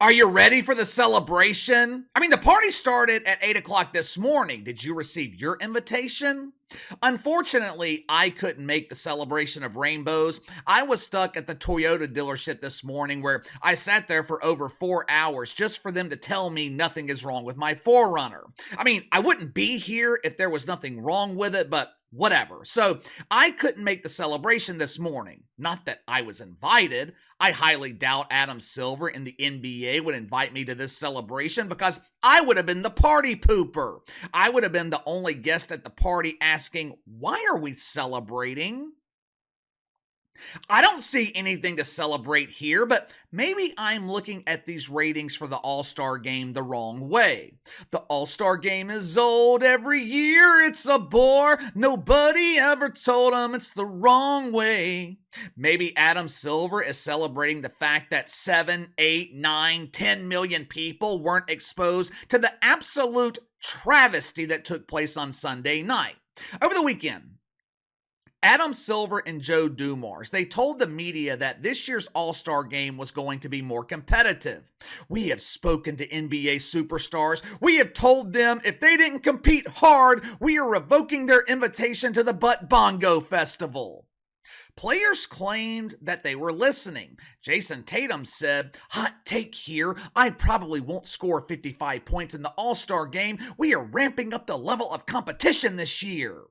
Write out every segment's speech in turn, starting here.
Are you ready for the celebration? I mean, the party started at 8 o'clock this morning. Did you receive your invitation? Unfortunately, I couldn't make the celebration of rainbows. I was stuck at the Toyota dealership this morning where I sat there for over 4 hours just for them to tell me nothing is wrong with my 4Runner. I mean, I wouldn't be here if there was nothing wrong with it, but whatever. So I couldn't make the celebration this morning. Not that I was invited. I highly doubt Adam Silver in the NBA would invite me to this celebration because I would have been the party pooper. I would have been the only guest at the party asking, why are we celebrating? I don't see anything to celebrate here, but maybe I'm looking at these ratings for the All-Star Game the wrong way. The All-Star Game is old, every year it's a bore. Nobody ever told him it's the wrong way. Maybe Adam Silver is celebrating the fact that 7, 8, 9, 10 million people weren't exposed to the absolute travesty that took place on Sunday night. Over the weekend, Adam Silver and Joe Dumars, they told the media that this year's All-Star Game was going to be more competitive. We have spoken to NBA superstars. We have told them if they didn't compete hard, we are revoking their invitation to the Butt Bongo Festival. Players claimed that they were listening. Jason Tatum said, "Hot take here, I probably won't score 55 points in the All-Star Game. We are ramping up the level of competition this year."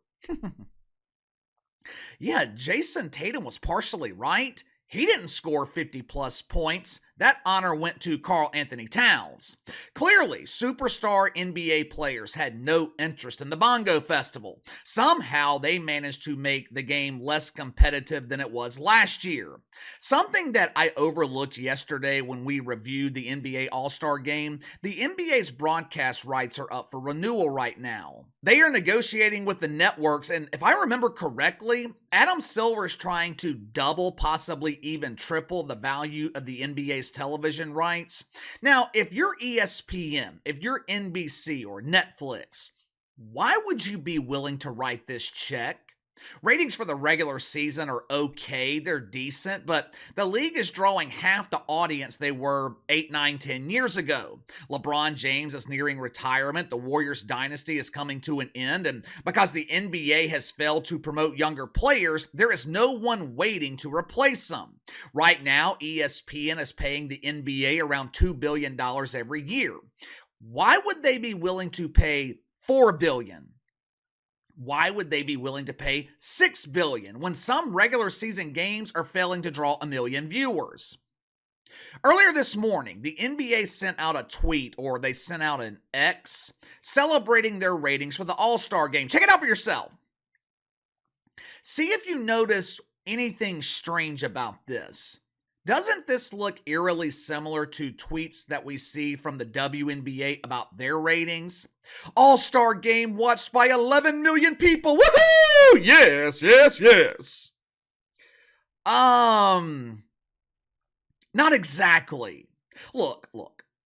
Yeah, Jason Tatum was partially right. He didn't score 50 plus points. That honor went to Karl Anthony Towns. Clearly, superstar NBA players had no interest in the Bongo Festival. Somehow, they managed to make the game less competitive than it was last year. Something that I overlooked yesterday when we reviewed the NBA All-Star Game, the NBA's broadcast rights are up for renewal right now. They are negotiating with the networks, and if I remember correctly, Adam Silver is trying to double, possibly even triple the value of the NBA's television rights. Now, if you're ESPN, if you're NBC or Netflix, why would you be willing to write this check? Ratings for the regular season are okay, they're decent, but the league is drawing half the audience they were 8, 9, 10 years ago. LeBron James is nearing retirement, the Warriors dynasty is coming to an end, and because the NBA has failed to promote younger players, there is no one waiting to replace them. Right now, ESPN is paying the NBA around $2 billion every year. Why would they be willing to pay $4 billion? Why would they be willing to pay $6 billion when some regular season games are failing to draw 1 million viewers? Earlier this morning, the NBA sent out a tweet, or they sent out an X, celebrating their ratings for the All-Star Game. Check it out for yourself. See if you notice anything strange about this. Doesn't this look eerily similar to tweets that we see from the WNBA about their ratings? All-Star Game watched by 11 million people. Woohoo! Yes, yes, yes. Not exactly. Look.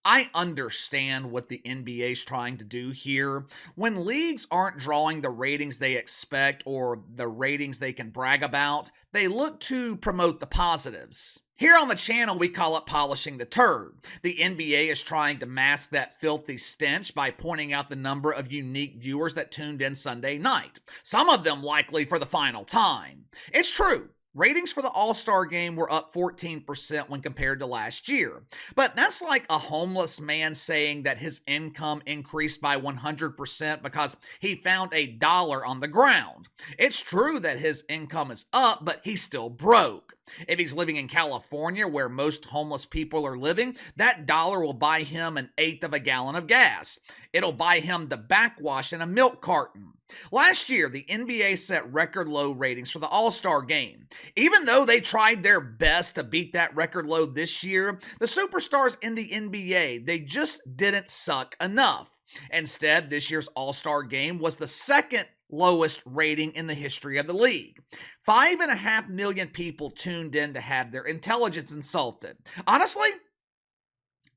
I understand what the NBA is trying to do here. When leagues aren't drawing the ratings they expect or the ratings they can brag about, they look to promote the positives. Here on the channel, we call it polishing the turd. The NBA is trying to mask that filthy stench by pointing out the number of unique viewers that tuned in Sunday night. Some of them likely for the final time. It's true. Ratings for the All-Star Game were up 14% when compared to last year. But that's like a homeless man saying that his income increased by 100% because he found $1 on the ground. It's true that his income is up, but he's still broke. If he's living in California, where most homeless people are living, that dollar will buy him 1/8 of a gallon of gas. It'll buy him the backwash in a milk carton. Last year, the NBA set record low ratings for the All-Star Game. Even though they tried their best to beat that record low this year, the superstars in the NBA, they just didn't suck enough. Instead, this year's All-Star Game was the second lowest rating in the history of the league. 5.5 million people tuned in to have their intelligence insulted. Honestly,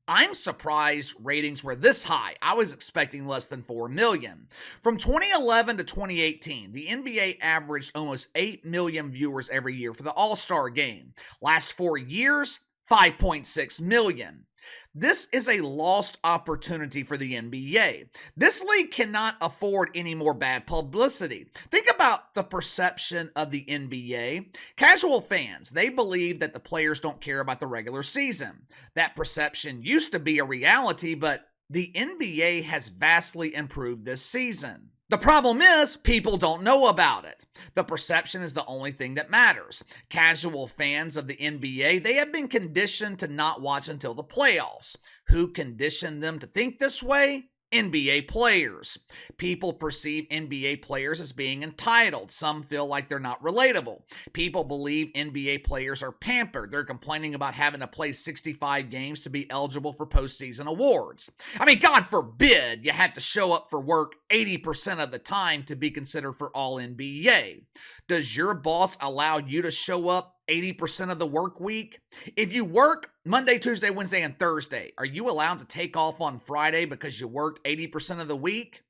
I'm surprised ratings were this high. I was expecting less than 4 million. From 2011 to 2018, the NBA averaged almost 8 million viewers every year for the All-Star Game. Last 4 years, 5.6 million. This is a lost opportunity for the NBA. This league cannot afford any more bad publicity. Think about the perception of the NBA. Casual fans, they believe that the players don't care about the regular season. That perception used to be a reality, but the NBA has vastly improved this season. The problem is, people don't know about it. The perception is the only thing that matters. Casual fans of the NBA, they have been conditioned to not watch until the playoffs. Who conditioned them to think this way? NBA players. People perceive NBA players as being entitled. Some feel like they're not relatable. People believe NBA players are pampered. They're complaining about having to play 65 games to be eligible for postseason awards. I mean, God forbid you have to show up for work 80% of the time to be considered for All NBA. Does your boss allow you to show up 80% of the work week? If you work Monday, Tuesday, Wednesday, and Thursday, are you allowed to take off on Friday because you worked 80% of the week?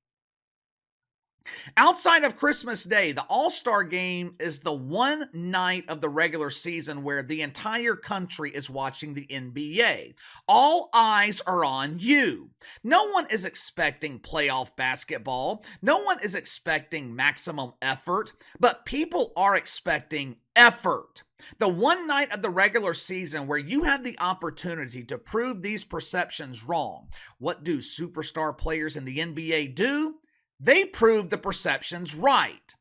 Outside of Christmas Day, the All-Star Game is the one night of the regular season where the entire country is watching the NBA. All eyes are on you. No one is expecting playoff basketball. No one is expecting maximum effort, but people are expecting effort. The one night of the regular season where you have the opportunity to prove these perceptions wrong. What do superstar players in the NBA do? They prove the perceptions right.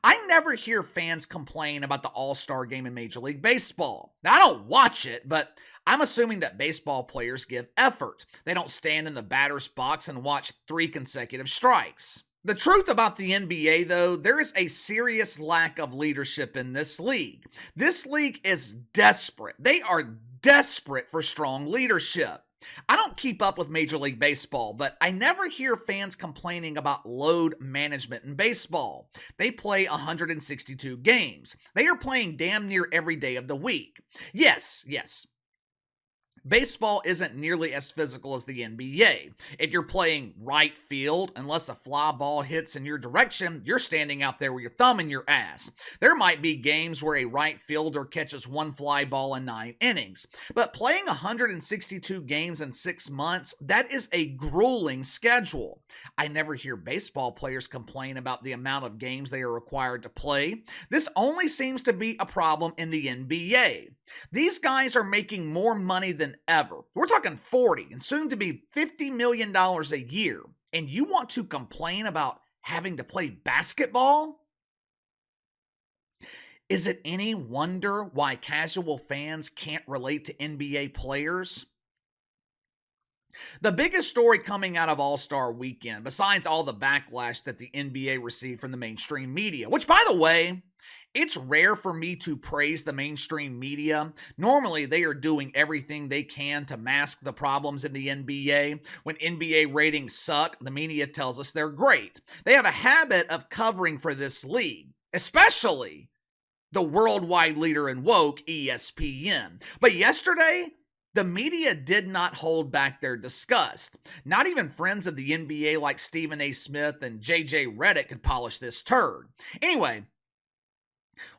I never hear fans complain about the All-Star Game in Major League Baseball. Now, I don't watch it, but I'm assuming that baseball players give effort. They don't stand in the batter's box and watch 3 consecutive strikes. The truth about the NBA, though, there is a serious lack of leadership in this league. This league is desperate. They are desperate for strong leadership. I don't keep up with Major League Baseball, but I never hear fans complaining about load management in baseball. They play 162 games. They are playing damn near every day of the week. Yes. Baseball isn't nearly as physical as the NBA. If you're playing right field, unless a fly ball hits in your direction, you're standing out there with your thumb in your ass. There might be games where a right fielder catches 1 fly ball in 9 innings. But playing 162 games in 6 months, that is a grueling schedule. I never hear baseball players complain about the amount of games they are required to play. This only seems to be a problem in the NBA. These guys are making more money than ever. We're talking 40 and soon to be $50 million a year. And you want to complain about having to play basketball? Is it any wonder why casual fans can't relate to NBA players? The biggest story coming out of All-Star Weekend, besides all the backlash that the NBA received from the mainstream media, which, by the way, it's rare for me to praise the mainstream media. Normally, they are doing everything they can to mask the problems in the NBA. When NBA ratings suck, the media tells us they're great. They have a habit of covering for this league, especially the worldwide leader in woke, ESPN. But yesterday, the media did not hold back their disgust. Not even friends of the NBA like Stephen A. Smith and JJ Redick could polish this turd. Anyway,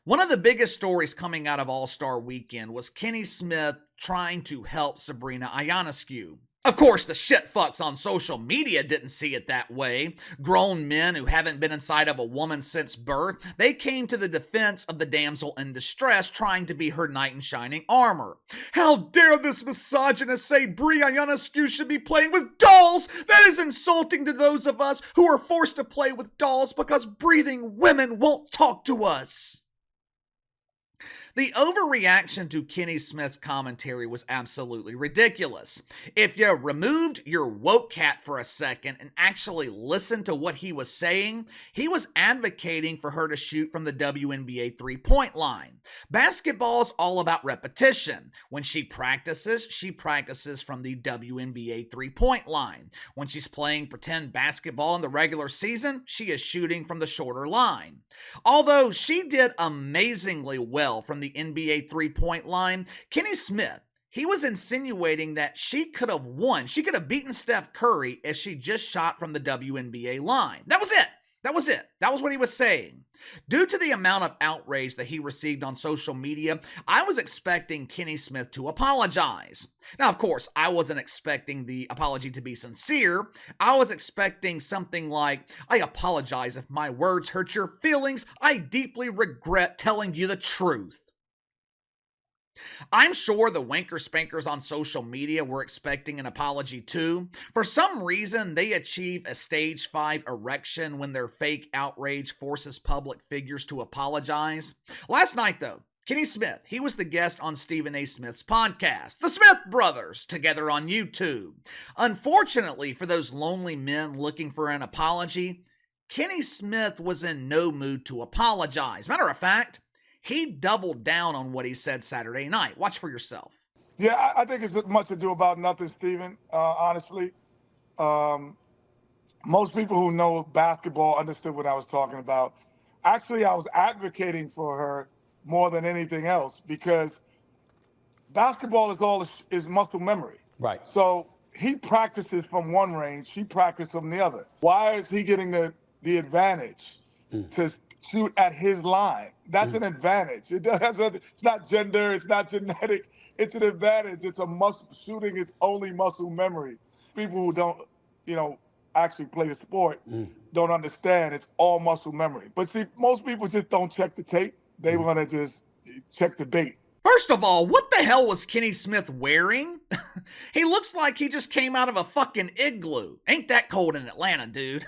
one of the biggest stories coming out of All-Star Weekend was Kenny Smith trying to help Sabrina Ionescu. Of course, the shitfucks on social media didn't see it that way. Grown men who haven't been inside of a woman since birth, they came to the defense of the damsel in distress trying to be her knight in shining armor. How dare this misogynist say Brie Ionescu should be playing with dolls? That is insulting to those of us who are forced to play with dolls because breathing women won't talk to us. The overreaction to Kenny Smith's commentary was absolutely ridiculous. If you removed your woke hat for a second and actually listened to what he was saying, he was advocating for her to shoot from the WNBA three-point line. Basketball is all about repetition. When she practices from the WNBA three-point line. When she's playing pretend basketball in the regular season, she is shooting from the shorter line. Although she did amazingly well from the NBA three-point line, Kenny Smith, he was insinuating that she could have won. She could have beaten Steph Curry if she just shot from the WNBA line. That was it. That was it. That was what he was saying. Due to the amount of outrage that he received on social media, I was expecting Kenny Smith to apologize. Now, of course, I wasn't expecting the apology to be sincere. I was expecting something like, I apologize if my words hurt your feelings. I deeply regret telling you the truth. I'm sure the wanker spankers on social media were expecting an apology too. For some reason, they achieve a stage 5 erection when their fake outrage forces public figures to apologize. Last night, though, Kenny Smith, he was the guest on Stephen A. Smith's podcast, The Smith Brothers, together on YouTube. Unfortunately, for those lonely men looking for an apology, Kenny Smith was in no mood to apologize. Matter of fact, he doubled down on what he said Saturday night. Watch for yourself. Yeah, I think it's much ado about nothing, Stephen, honestly. Most people who know basketball understood what I was talking about. Actually, I was advocating for her more than anything else because basketball is muscle memory. Right. So he practices from one range, she practices from the other. Why is he getting the advantage to shoot at his line? That's an advantage. It's not gender, it's not genetic. It's an advantage. It's a shooting is only muscle memory. People who don't, actually play the sport don't understand it's all muscle memory. But see, most people just don't check the tape. They want to just check the bait. First of all, what the hell was Kenny Smith wearing? He looks like he just came out of a fucking igloo. Ain't that cold in Atlanta, dude?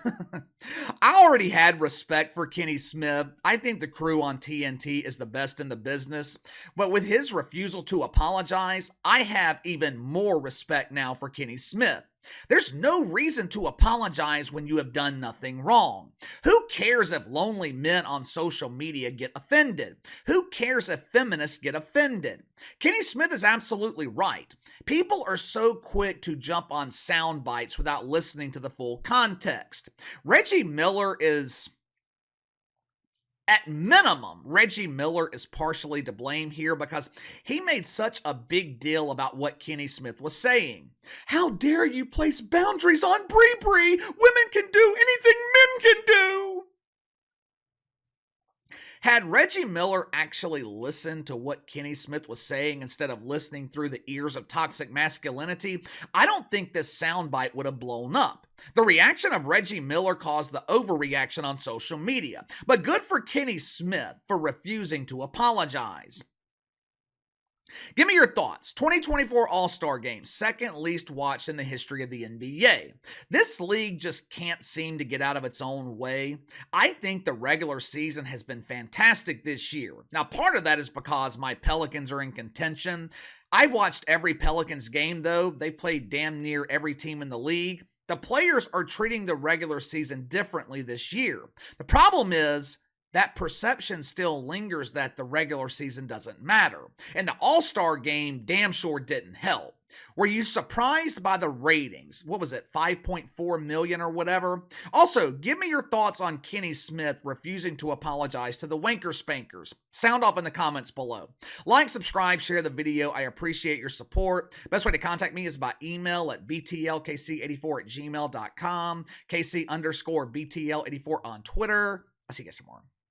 I already had respect for Kenny Smith. I think the crew on TNT is the best in the business. But with his refusal to apologize, I have even more respect now for Kenny Smith. There's no reason to apologize when you have done nothing wrong. Who cares if lonely men on social media get offended? Who cares if feminists get offended? Kenny Smith is absolutely right. People are so quick to jump on sound bites without listening to the full context. Reggie Miller is... At minimum, Reggie Miller is partially to blame here because he made such a big deal about what Kenny Smith was saying. How dare you place boundaries on Bree Bree? Women can do anything men can do. Had Reggie Miller actually listened to what Kenny Smith was saying instead of listening through the ears of toxic masculinity, I don't think this soundbite would have blown up. The reaction of Reggie Miller caused the overreaction on social media, but good for Kenny Smith for refusing to apologize. Give me your thoughts. 2024 All-Star Game, second least watched in the history of the NBA. This league just can't seem to get out of its own way. I think the regular season has been fantastic this year. Now, part of that is because my Pelicans are in contention. I've watched every Pelicans game, though. They played damn near every team in the league. The players are treating the regular season differently this year. The problem is, that perception still lingers that the regular season doesn't matter. And the All-Star Game damn sure didn't help. Were you surprised by the ratings? What was it, 5.4 million or whatever? Also, give me your thoughts on Kenny Smith refusing to apologize to the wanker spankers. Sound off in the comments below. Like, subscribe, share the video. I appreciate your support. Best way to contact me is by email at btlkc84@gmail.com, KC_BTL84 on Twitter. I'll see you guys tomorrow.